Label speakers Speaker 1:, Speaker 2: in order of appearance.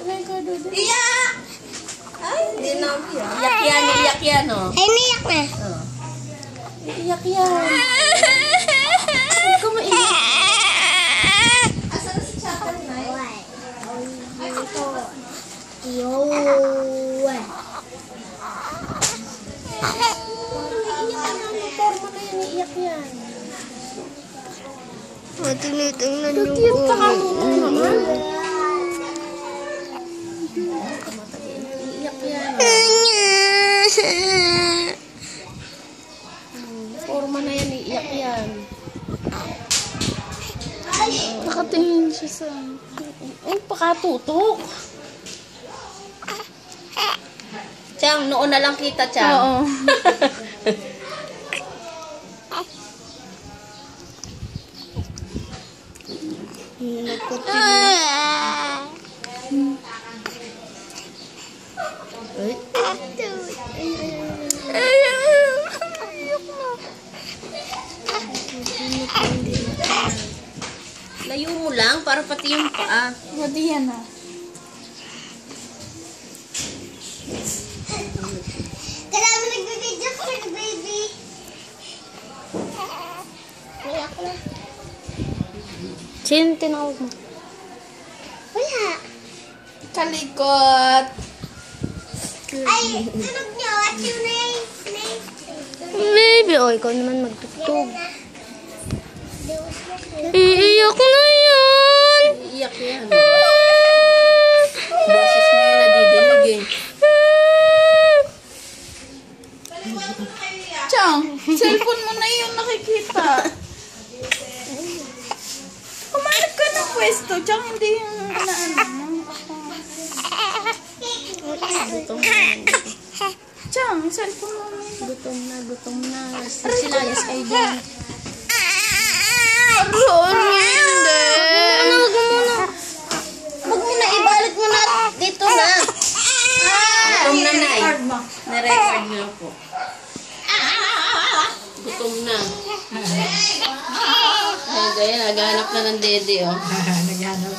Speaker 1: Iyak! Ay, hindi na iyak. Iyak yan, iyak yan, oh.
Speaker 2: Ay, naiyak na.
Speaker 1: Oh. Iyak yan. Huwag ka maiyak. Asan si Chapel na
Speaker 2: Ay, ito. Yo.
Speaker 1: Iyak yan, forma na yan, iyak yan.
Speaker 2: Tinitingnan yung
Speaker 1: Cute ka naman. Iyak yan. Forma na yan, iiyak yan.
Speaker 3: Nakatingin siya sa...
Speaker 1: Ay, pakatutok. Chang, noon na lang kita, Chang.
Speaker 3: Oo.
Speaker 1: Ay. Layo mo lang para pati yung paa.
Speaker 3: Pwede yan ah.
Speaker 2: Kailangan mo nagbibidyo ko sa baby. Naiyak na.
Speaker 3: Sino tinawag mo?
Speaker 2: Wala.
Speaker 3: Kalikot.
Speaker 2: Ay, tunog niyo. At yung
Speaker 3: Maybe. O, ikaw naman magtugtog. Iiyak na yan.
Speaker 1: Iiyak yan. Boses mo yung nadidinig eh.
Speaker 3: Chang, cellphone mo na yung nakikita. Kumalit ka ng pwesto. Chang, hindi yung
Speaker 1: Gutom na.
Speaker 3: Chang, cellphone mo na.
Speaker 1: Gutom na, gutom na. Silayas kayo dyan.
Speaker 3: Aroon, hindi.
Speaker 1: Huwag mo muna. Huwag mo na, ibalik mo na. Dito na. Gutom na, Nay. Na-record niyo po. Gutom na. Ay, gaya, naghanap na ng dede, oh.
Speaker 4: Naghanap